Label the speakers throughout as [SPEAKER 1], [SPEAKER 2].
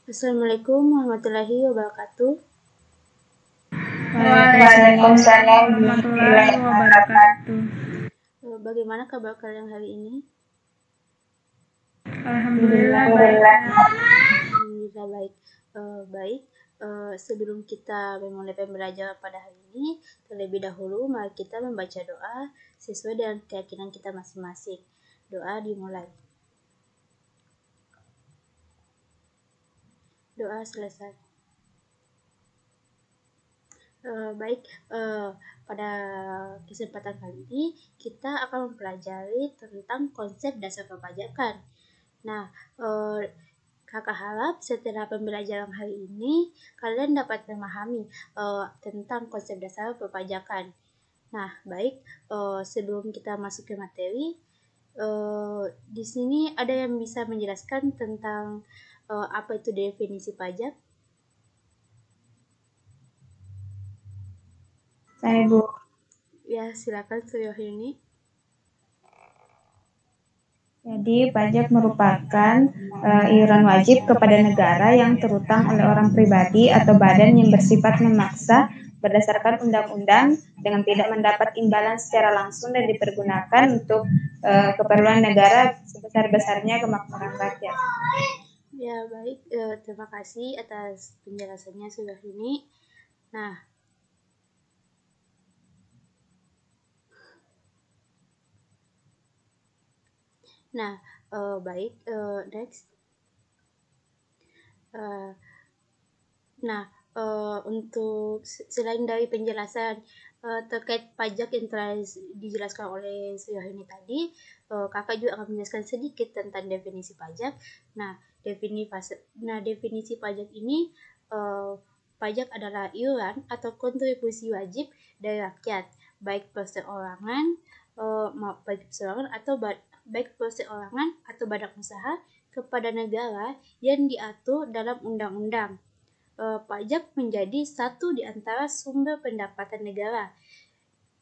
[SPEAKER 1] Assalamualaikum warahmatullahi wabarakatuh.
[SPEAKER 2] Waalaikumsalam warahmatullahi wabarakatuh.
[SPEAKER 1] Bagaimana kabar kalian hari ini?
[SPEAKER 2] Alhamdulillah baik.
[SPEAKER 1] Alhamdulillah baik. Sebelum kita memulai pembelajaran pada hari ini, terlebih dahulu mari kita membaca doa sesuai dengan keyakinan kita masing-masing. Doa dimulai. Doa selesai. Pada kesempatan kali ini kita akan mempelajari tentang konsep dasar perpajakan. Nah, kakak harap setelah pembelajaran hari ini kalian dapat memahami tentang konsep dasar perpajakan. Nah, sebelum kita masuk ke materi, di sini ada yang bisa menjelaskan tentang apa itu definisi pajak?
[SPEAKER 2] Saya Bu.
[SPEAKER 1] Ya, silakan Suryohini.
[SPEAKER 2] Jadi pajak merupakan iuran wajib kepada negara yang terutang oleh orang pribadi atau badan yang bersifat memaksa berdasarkan undang-undang dengan tidak mendapat imbalan secara langsung dan dipergunakan untuk keperluan negara sebesar-besarnya kemakmuran rakyat.
[SPEAKER 1] Ya, baik. Terima kasih atas penjelasannya Suryohini. Next. Untuk selain dari penjelasan terkait pajak yang telah dijelaskan oleh Suryohini tadi, kakak juga akan menjelaskan sedikit tentang definisi pajak. Definisi pajak ini, pajak adalah iuran atau kontribusi wajib dari rakyat, baik perseorangan atau badan usaha kepada negara yang diatur dalam undang-undang. Pajak menjadi satu di antara sumber pendapatan negara,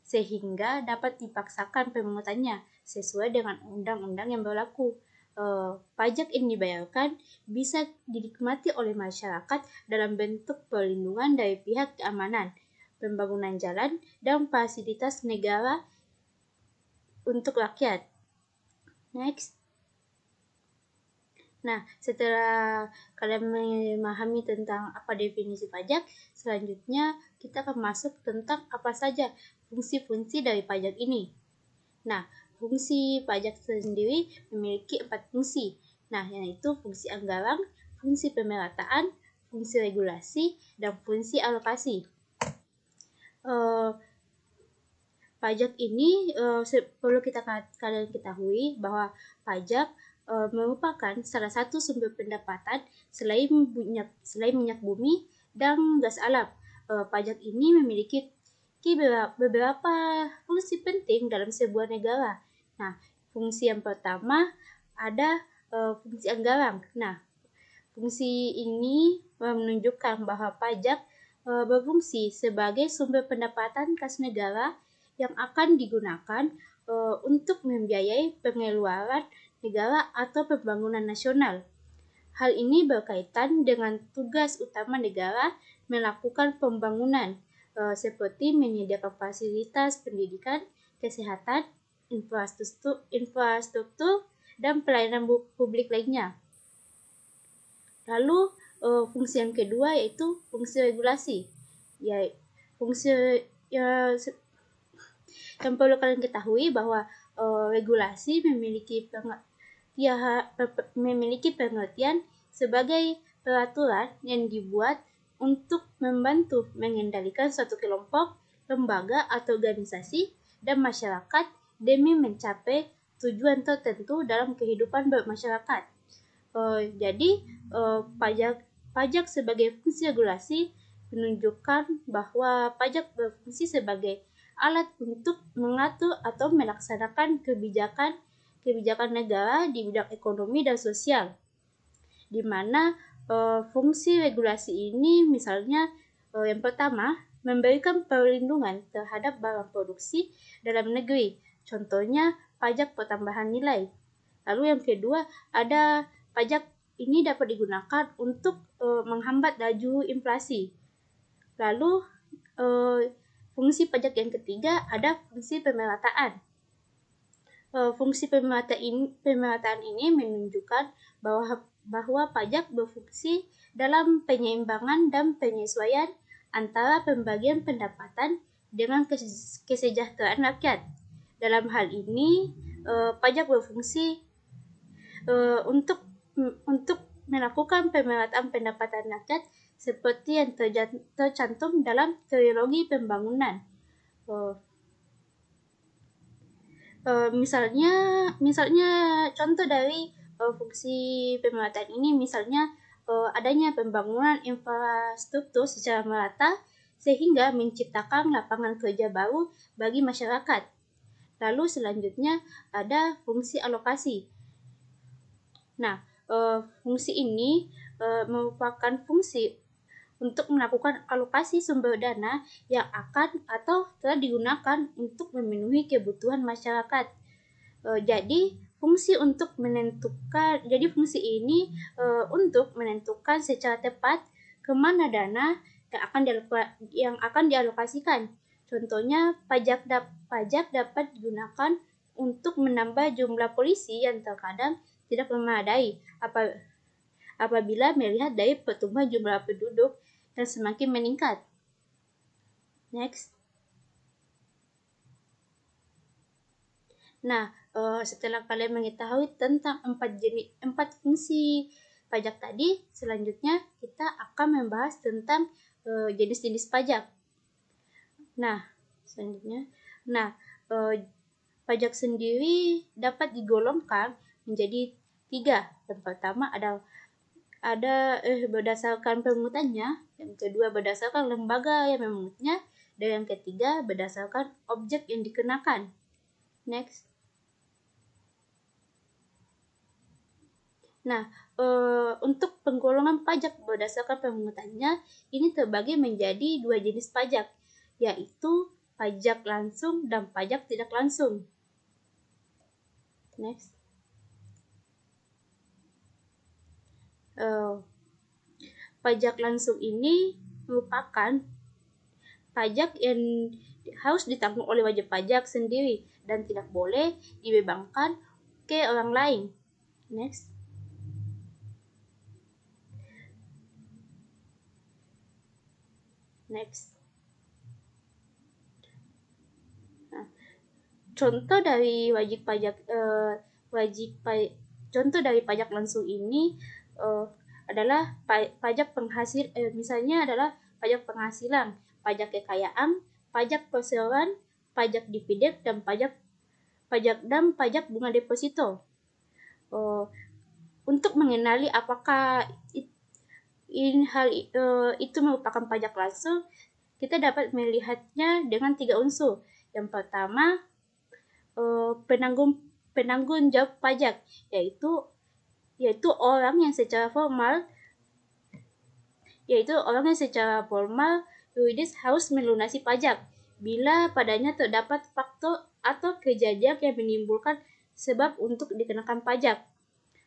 [SPEAKER 1] sehingga dapat dipaksakan pemungutannya sesuai dengan undang-undang yang berlaku. Pajak yang dibayarkan bisa dinikmati oleh masyarakat dalam bentuk perlindungan dari pihak keamanan, pembangunan jalan, dan fasilitas negara untuk rakyat. Next. Setelah kalian memahami tentang apa definisi pajak, selanjutnya kita akan masuk tentang apa saja fungsi-fungsi dari pajak ini. Fungsi pajak sendiri memiliki 4 fungsi, yaitu fungsi anggaran, fungsi pemerataan, fungsi regulasi, dan fungsi alokasi. Pajak ini perlu kalian ketahui bahwa pajak merupakan salah satu sumber pendapatan selain minyak bumi dan gas alam. Pajak ini memiliki beberapa fungsi penting dalam sebuah negara. Fungsi yang pertama ada fungsi anggaran. Fungsi ini menunjukkan bahwa pajak berfungsi sebagai sumber pendapatan kas negara yang akan digunakan untuk membiayai pengeluaran negara atau pembangunan nasional. Hal ini berkaitan dengan tugas utama negara melakukan pembangunan seperti menyediakan fasilitas pendidikan, kesehatan, infrastruktur, dan pelayanan publik lainnya. Lalu fungsi yang kedua yaitu fungsi regulasi. Yang perlu kalian ketahui bahwa regulasi memiliki pengertian sebagai peraturan yang dibuat untuk membantu mengendalikan suatu kelompok, lembaga atau organisasi dan masyarakat demi mencapai tujuan tertentu dalam kehidupan bermasyarakat. Pajak sebagai fungsi regulasi menunjukkan bahwa pajak berfungsi sebagai alat untuk mengatur atau melaksanakan kebijakan negara di bidang ekonomi dan sosial, di mana fungsi regulasi ini misalnya yang pertama memberikan perlindungan terhadap barang produksi dalam negeri, contohnya pajak pertambahan nilai. Lalu yang kedua ada pajak ini dapat digunakan untuk menghambat laju inflasi. Lalu fungsi pajak yang ketiga ada fungsi pemerataan. Fungsi pemerataan ini menunjukkan bahwa pajak berfungsi dalam penyeimbangan dan penyesuaian antara pembagian pendapatan dengan kesejahteraan rakyat. Dalam hal ini, pajak berfungsi untuk melakukan pemerataan pendapatan rakyat seperti yang tercantum dalam trilogi pembangunan. Misalnya contoh dari fungsi pemerataan ini misalnya adanya pembangunan infrastruktur secara merata sehingga menciptakan lapangan kerja baru bagi masyarakat. Lalu selanjutnya ada fungsi alokasi. Nah, fungsi ini merupakan fungsi untuk melakukan alokasi sumber dana yang akan atau telah digunakan untuk memenuhi kebutuhan masyarakat. Jadi fungsi ini untuk menentukan secara tepat kemana dana yang akan dialokasikan. Contohnya pajak dapat digunakan untuk menambah jumlah polisi yang terkadang tidak memadai apabila melihat dari pertumbuhan jumlah penduduk yang semakin meningkat. Next. Nah, setelah kalian mengetahui tentang 4 fungsi pajak tadi, selanjutnya kita akan membahas tentang jenis-jenis pajak. Nah, selanjutnya, pajak sendiri dapat digolongkan menjadi 3. Yang pertama ada berdasarkan pemungutannya, yang kedua berdasarkan lembaga yang memungutnya, dan yang ketiga berdasarkan objek yang dikenakan. Next. Nah, untuk penggolongan pajak berdasarkan pemungutannya, ini terbagi menjadi 2 jenis pajak, yaitu pajak langsung dan pajak tidak langsung. Next. Pajak langsung ini merupakan pajak yang harus ditanggung oleh wajib pajak sendiri dan tidak boleh dibebankan ke orang lain. Next. Nah, contoh dari pajak langsung ini adalah misalnya adalah pajak penghasilan, pajak kekayaan, pajak perseroan, pajak dividen, dan pajak bunga deposito. Untuk mengenali apakah itu merupakan pajak langsung, kita dapat melihatnya dengan 3 unsur. Yang pertama, penanggung jawab pajak, yaitu orang yang secara formal yuridis harus melunasi pajak bila padanya terdapat faktor atau kejadian yang menimbulkan sebab untuk dikenakan pajak.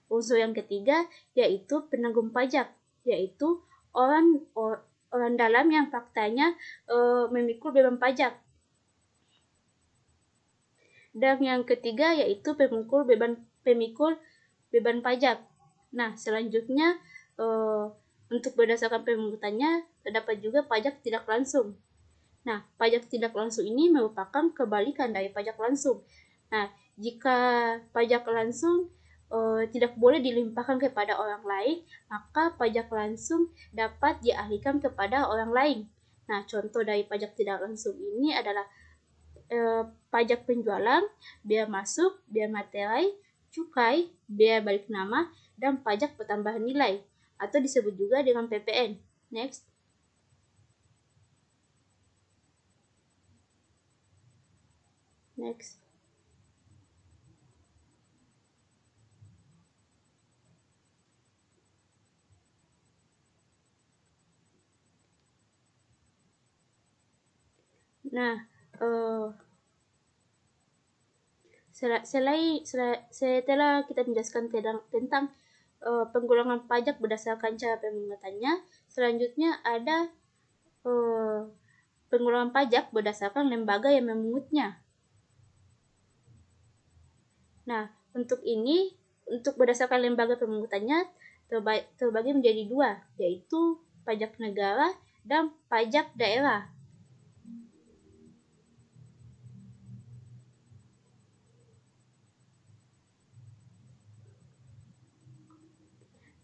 [SPEAKER 1] Unsur yang ketiga yaitu penanggung pajak, yaitu orang dalam yang faktanya memikul beban pajak. Dan yang ketiga yaitu pemikul beban pajak. Nah, selanjutnya untuk berdasarkan pemungutannya terdapat juga pajak tidak langsung. Nah, pajak tidak langsung ini merupakan kebalikan dari pajak langsung. Nah, jika pajak langsung tidak boleh dilimpahkan kepada orang lain, maka pajak langsung dapat dialihkan kepada orang lain. Nah, contoh dari pajak tidak langsung ini adalah pajak penjualan, biaya masuk, biaya materai, cukai, biaya balik nama, dan pajak pertambahan nilai, atau disebut juga dengan PPN. Next. Nah, setelah kita menjelaskan tentang penggolongan pajak berdasarkan cara pemungutannya. Selanjutnya ada penggolongan pajak berdasarkan lembaga yang memungutnya. Nah, untuk berdasarkan lembaga pemungutannya terbagi menjadi dua, yaitu pajak negara dan pajak daerah.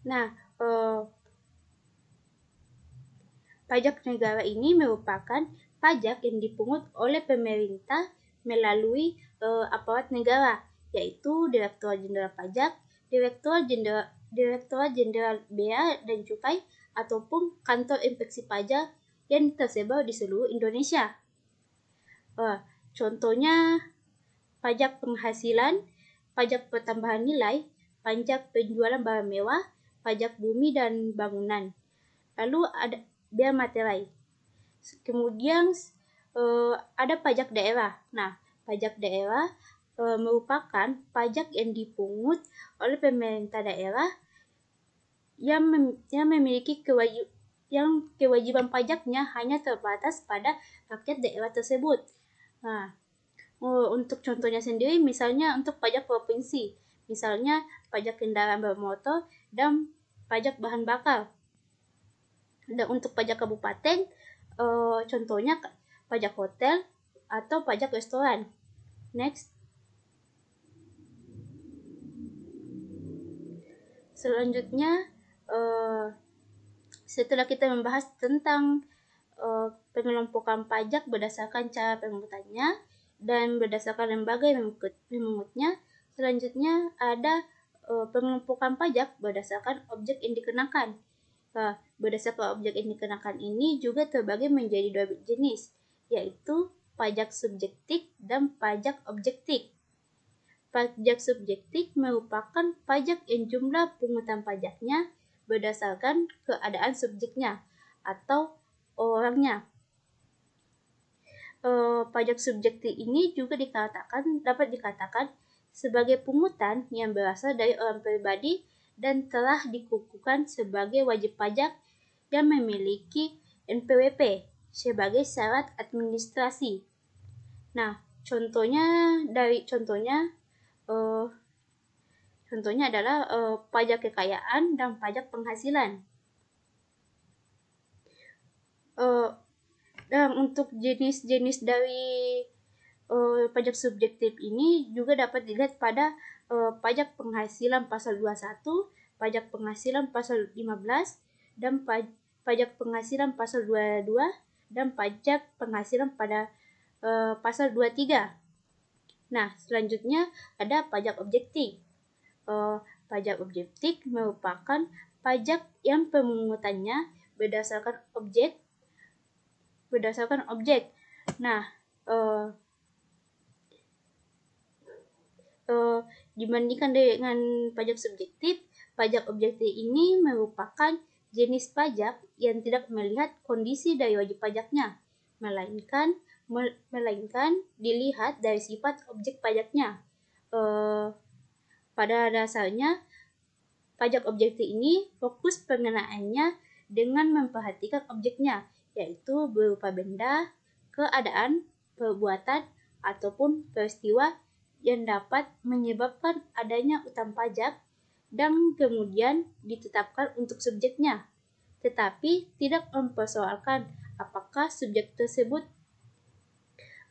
[SPEAKER 1] Nah, pajak negara ini merupakan pajak yang dipungut oleh pemerintah melalui aparat negara, yaitu Direktorat Jenderal Pajak, Direktorat Jenderal Bea dan Cukai, ataupun kantor inspeksi pajak yang tersebar di seluruh Indonesia. Contohnya pajak penghasilan, pajak pertambahan nilai, pajak penjualan barang mewah, pajak bumi dan bangunan. Lalu ada bea materai. Kemudian ada pajak daerah. Nah, pajak daerah merupakan pajak yang dipungut oleh pemerintah daerah yang memiliki kewajiban pajaknya hanya terbatas pada rakyat daerah tersebut. Nah, untuk contohnya sendiri, misalnya untuk pajak provinsi, misalnya pajak kendaraan bermotor dan pajak bahan bakar. Dan untuk pajak kabupaten, contohnya pajak hotel atau pajak restoran. Next. Selanjutnya, setelah kita membahas tentang pengelompokan pajak berdasarkan cara pemungutannya dan berdasarkan lembaga yang memungutnya, selanjutnya ada pengelompokan pajak berdasarkan objek yang dikenakan. Berdasarkan objek yang dikenakan ini juga terbagi menjadi dua jenis, yaitu pajak subjektif dan pajak objektif. Pajak subjektif merupakan pajak yang jumlah pungutan pajaknya berdasarkan keadaan subjeknya atau orangnya. Pajak subjektif ini juga dapat dikatakan sebagai pungutan yang berasal dari orang pribadi dan telah dikukuhkan sebagai wajib pajak yang memiliki NPWP sebagai syarat administrasi. Nah, contohnya adalah pajak kekayaan dan pajak penghasilan. Dan untuk jenis-jenis dari pajak subjektif ini juga dapat dilihat pada pajak penghasilan pasal 21, pajak penghasilan pasal 15, dan pajak penghasilan pasal 22, dan pajak penghasilan pada pasal 23. Nah, selanjutnya ada pajak objektif. Pajak objektif merupakan pajak yang pemungutannya berdasarkan objek. Nah, dibandingkan dengan pajak subjektif, pajak objektif ini merupakan jenis pajak yang tidak melihat kondisi dari wajib pajaknya, melainkan dilihat dari sifat objek pajaknya. Pada dasarnya, pajak objektif ini fokus pengenaannya dengan memperhatikan objeknya, yaitu berupa benda, keadaan, perbuatan, ataupun peristiwa yang dapat menyebabkan adanya utang pajak dan kemudian ditetapkan untuk subjeknya, tetapi tidak mempersoalkan apakah subjek tersebut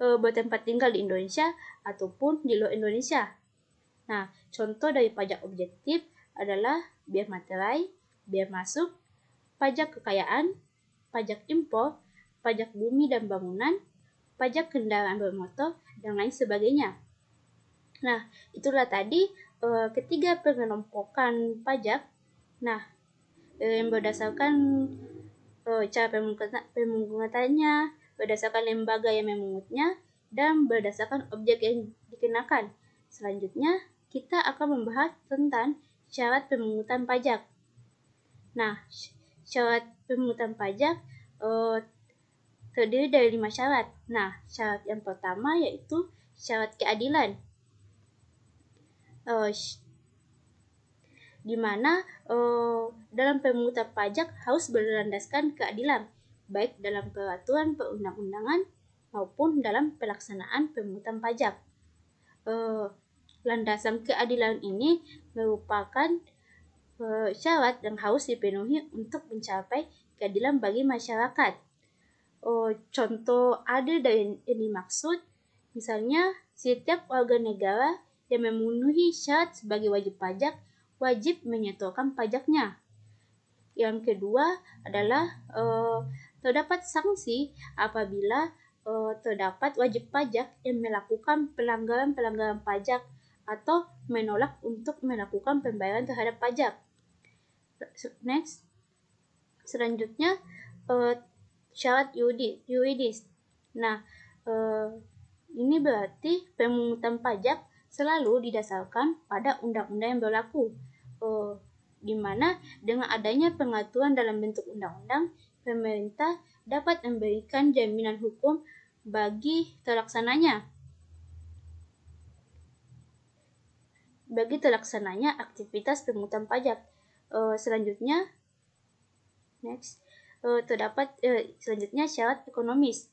[SPEAKER 1] bertempat tinggal di Indonesia ataupun di luar Indonesia. Nah, contoh dari pajak objektif adalah bea materai, bea masuk, pajak kekayaan, pajak impor, pajak bumi dan bangunan, pajak kendaraan bermotor, dan lain sebagainya. Nah, itulah tadi ketiga pengelompokan pajak. Nah, yang berdasarkan cara pemungutannya, berdasarkan lembaga yang memungutnya, dan berdasarkan objek yang dikenakan. Selanjutnya, kita akan membahas tentang syarat pemungutan pajak. Nah, syarat pemungutan pajak terdiri dari 5 syarat. Nah, syarat yang pertama yaitu syarat keadilan. di mana dalam pemungutan pajak harus berlandaskan keadilan, baik dalam peraturan perundang-undangan maupun dalam pelaksanaan pemungutan pajak. Landasan keadilan ini merupakan syarat yang harus dipenuhi untuk mencapai keadilan bagi masyarakat. Contoh adil yang dimaksud, misalnya setiap warga negara yang memenuhi syarat sebagai wajib pajak wajib menyetorkan pajaknya. Yang kedua adalah terdapat sanksi apabila terdapat wajib pajak yang melakukan pelanggaran pajak atau menolak untuk melakukan pembayaran terhadap pajak. Next, selanjutnya syarat yuridis. Nah, ini berarti pemungutan pajak selalu didasarkan pada undang-undang yang berlaku, di mana dengan adanya pengaturan dalam bentuk undang-undang, pemerintah dapat memberikan jaminan hukum bagi terlaksananya aktivitas pemungutan pajak. Selanjutnya, terdapat selanjutnya syarat ekonomis,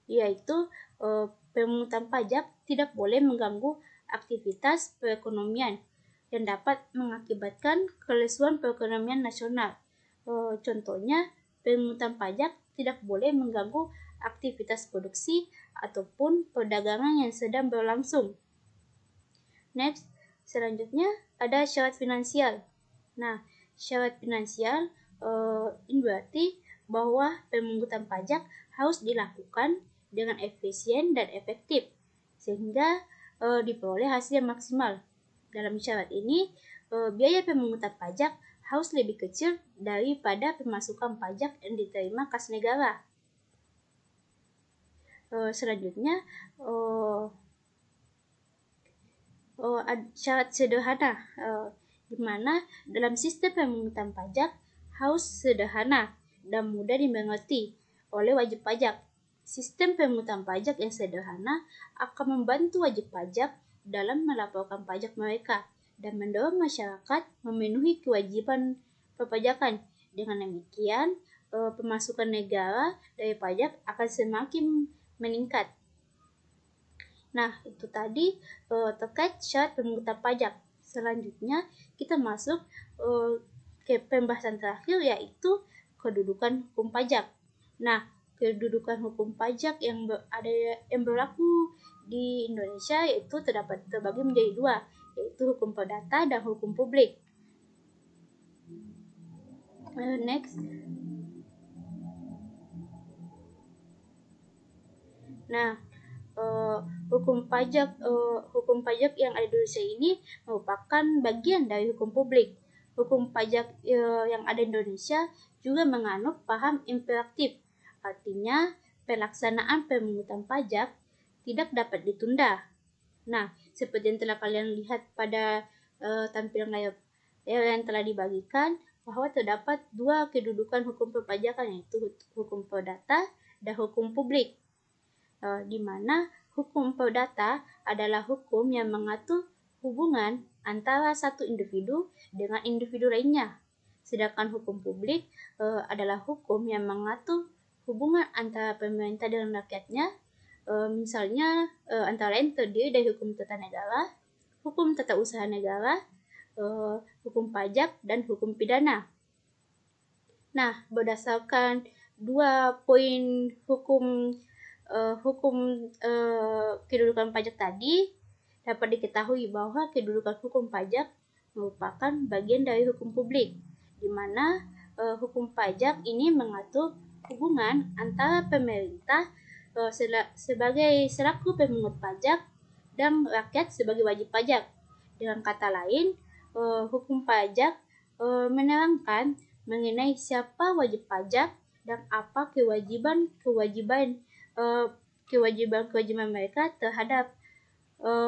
[SPEAKER 1] yaitu pemungutan pajak tidak boleh mengganggu aktivitas perekonomian yang dapat mengakibatkan kelesuan perekonomian nasional. Contohnya, pemungutan pajak tidak boleh mengganggu aktivitas produksi ataupun perdagangan yang sedang berlangsung. Next, selanjutnya ada syarat finansial. Nah, syarat finansial ini berarti bahwa pemungutan pajak harus dilakukan dengan efisien dan efektif sehingga diperoleh hasil yang maksimal. Dalam syarat ini, biaya pemungutan pajak harus lebih kecil daripada pemasukan pajak yang diterima kas negara. Selanjutnya, syarat sederhana, di mana dalam sistem pemungutan pajak harus sederhana dan mudah dimengerti oleh wajib pajak. Sistem pemungutan pajak yang sederhana akan membantu wajib pajak dalam melaporkan pajak mereka dan mendorong masyarakat memenuhi kewajiban perpajakan. Dengan demikian, pemasukan negara dari pajak akan semakin meningkat. Nah, itu tadi terkait syarat pemungutan pajak. Selanjutnya, kita masuk ke pembahasan terakhir, yaitu kedudukan hukum pajak. Nah, kedudukan hukum pajak yang berlaku di Indonesia yaitu terbagi menjadi dua, yaitu hukum perdata dan hukum publik. Next. Nah, hukum pajak yang ada di Indonesia ini merupakan bagian dari hukum publik. Hukum pajak yang ada di Indonesia juga menganut paham imperatif, artinya pelaksanaan pemungutan pajak tidak dapat ditunda. Nah, seperti yang telah kalian lihat pada tampilan layar yang telah dibagikan, bahwa terdapat dua kedudukan hukum perpajakan, yaitu hukum perdata dan hukum publik. Di mana hukum perdata adalah hukum yang mengatur hubungan antara satu individu dengan individu lainnya. Sedangkan hukum publik adalah hukum yang mengatur hubungan antara pemerintah dengan rakyatnya, misalnya antara lain terdiri dari hukum tata negara, hukum tata usaha negara, hukum pajak, dan hukum pidana. Nah, berdasarkan dua poin hukum kedudukan pajak tadi, dapat diketahui bahwa kedudukan hukum pajak merupakan bagian dari hukum publik, di mana hukum pajak ini mengatur hubungan antara pemerintah sebagai selaku pemungut pajak dan rakyat sebagai wajib pajak. Dengan kata lain, hukum pajak menerangkan mengenai siapa wajib pajak dan apa kewajiban mereka terhadap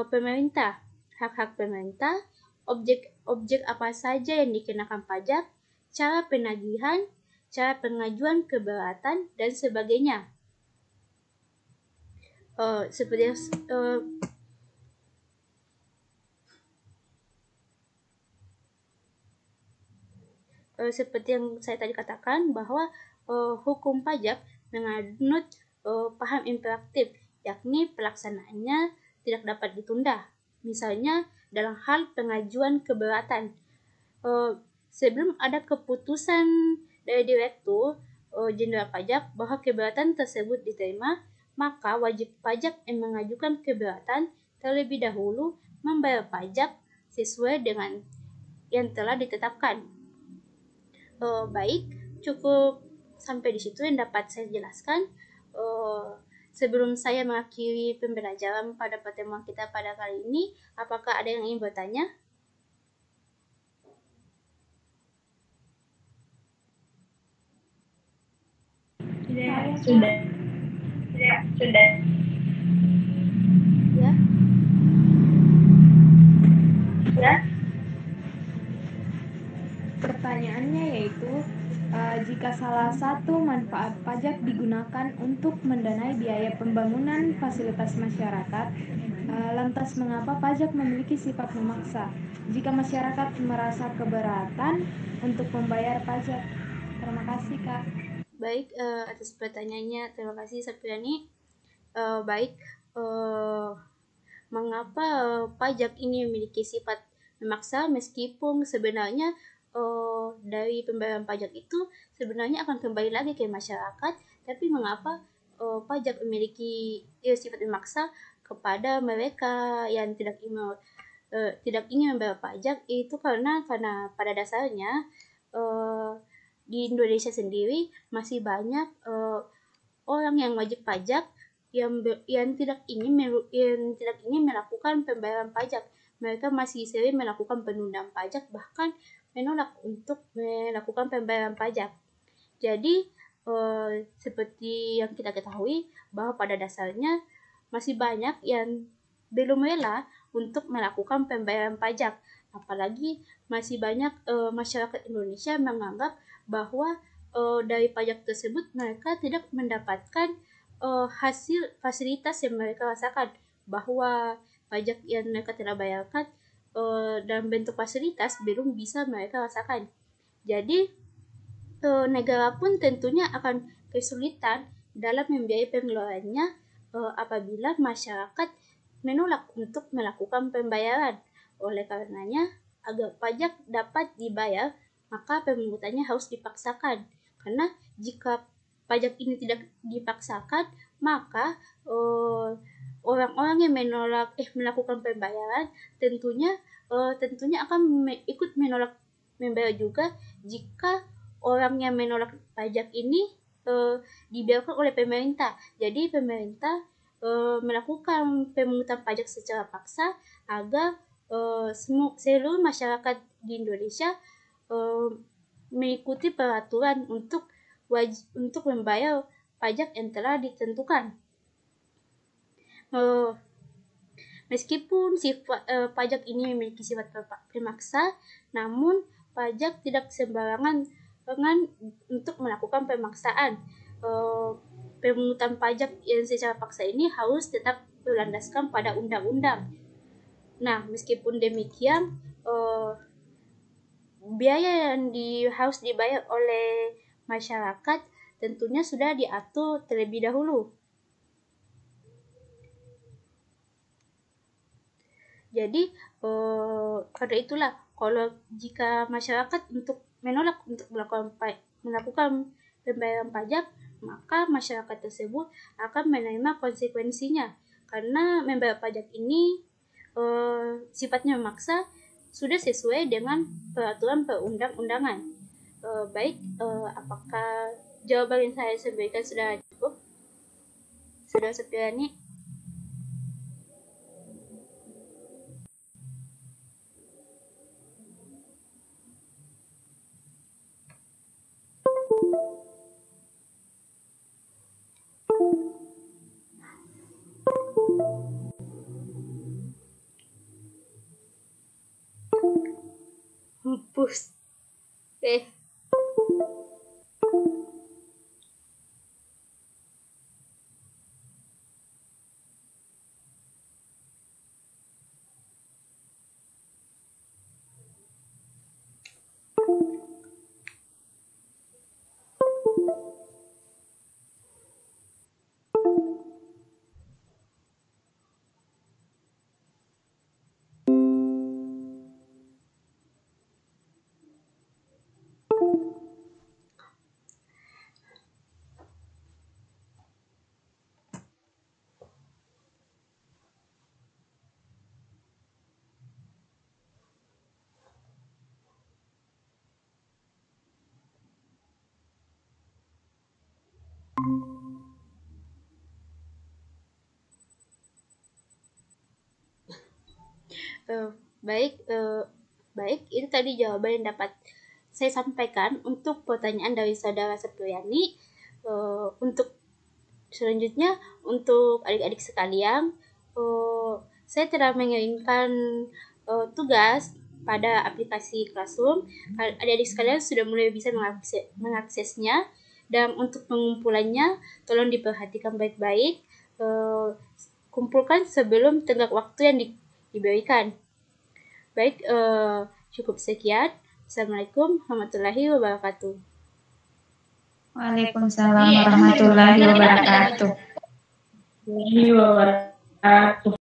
[SPEAKER 1] pemerintah, hak-hak pemerintah, objek apa saja yang dikenakan pajak, cara penagihan, cara pengajuan keberatan, dan sebagainya. seperti yang saya tadi katakan bahwa hukum pajak menganut paham imperatif, yakni pelaksanaannya tidak dapat ditunda. Misalnya dalam hal pengajuan keberatan, sebelum ada keputusan dari Direktur Jenderal Pajak bahwa keberatan tersebut diterima, maka wajib pajak yang mengajukan keberatan terlebih dahulu membayar pajak sesuai dengan yang telah ditetapkan. Baik, cukup sampai di situ yang dapat saya jelaskan. Sebelum saya mengakhiri pembelajaran pada pertemuan kita pada kali ini, apakah ada yang ingin bertanya?
[SPEAKER 2] Sudah. Ya. Pertanyaannya yaitu, jika salah satu manfaat pajak digunakan untuk mendanai biaya pembangunan fasilitas masyarakat, lantas mengapa pajak memiliki sifat memaksa jika masyarakat merasa keberatan untuk membayar pajak? Terima kasih, Kak.
[SPEAKER 1] Baik, atas pertanyaannya, terima kasih Sapriani. Baik, mengapa pajak ini memiliki sifat memaksa meskipun sebenarnya dari pembayaran pajak itu sebenarnya akan kembali lagi ke masyarakat, tapi mengapa pajak memiliki sifat memaksa kepada mereka yang tidak ingin membayar pajak? Itu karena pada dasarnya di Indonesia sendiri masih banyak orang yang wajib pajak yang tidak ingin melakukan pembayaran pajak. Mereka masih sering melakukan penundaan pajak, bahkan menolak untuk melakukan pembayaran pajak. Jadi seperti yang kita ketahui bahwa pada dasarnya masih banyak yang belum rela untuk melakukan pembayaran pajak. Apalagi masih banyak masyarakat Indonesia menganggap bahwa dari pajak tersebut mereka tidak mendapatkan hasil fasilitas yang mereka rasakan, bahwa pajak yang mereka tidak bayarkan dalam bentuk fasilitas belum bisa mereka rasakan. Jadi negara pun tentunya akan kesulitan dalam membiayai pengeluarannya apabila masyarakat menolak untuk melakukan pembayaran. Oleh karenanya, agar pajak dapat dibayar, maka pemungutannya harus dipaksakan. Karena jika pajak ini tidak dipaksakan, maka orang-orang yang melakukan pembayaran tentunya akan ikut menolak membayar juga jika orang yang menolak pajak ini dibiarkan oleh pemerintah. Jadi pemerintah melakukan pemungutan pajak secara paksa agar seluruh masyarakat di Indonesia mengikuti peraturan untuk membayar pajak yang telah ditentukan. Meskipun pajak ini memiliki sifat pemaksa, namun pajak tidak sembarangan untuk melakukan pemaksaan. Pemungutan pajak yang secara paksa ini harus tetap berlandaskan pada undang-undang. Nah, meskipun demikian, biaya yang harus dibayar oleh masyarakat tentunya sudah diatur terlebih dahulu. Jadi, karena itulah, kalau jika masyarakat menolak untuk melakukan pembayaran pajak, maka masyarakat tersebut akan menerima konsekuensinya. Karena membayar pajak ini sifatnya memaksa, sudah sesuai dengan peraturan perundang-undangan. Baik, apakah jawaban yang saya sampaikan sudah cukup? Sudah Sapriani? Hempus. Baik, itu tadi jawaban yang dapat saya sampaikan untuk pertanyaan dari saudara Sepriani. Untuk selanjutnya, untuk adik-adik sekalian, saya telah mengirimkan tugas pada aplikasi Classroom. Adik-adik sekalian sudah mulai bisa mengaksesnya, dan untuk pengumpulannya tolong diperhatikan baik-baik. Kumpulkan sebelum tenggat waktu yang diberikan. Baik, cukup sekian. Assalamualaikum warahmatullahi wabarakatuh.
[SPEAKER 2] Waalaikumsalam warahmatullahi wabarakatuh.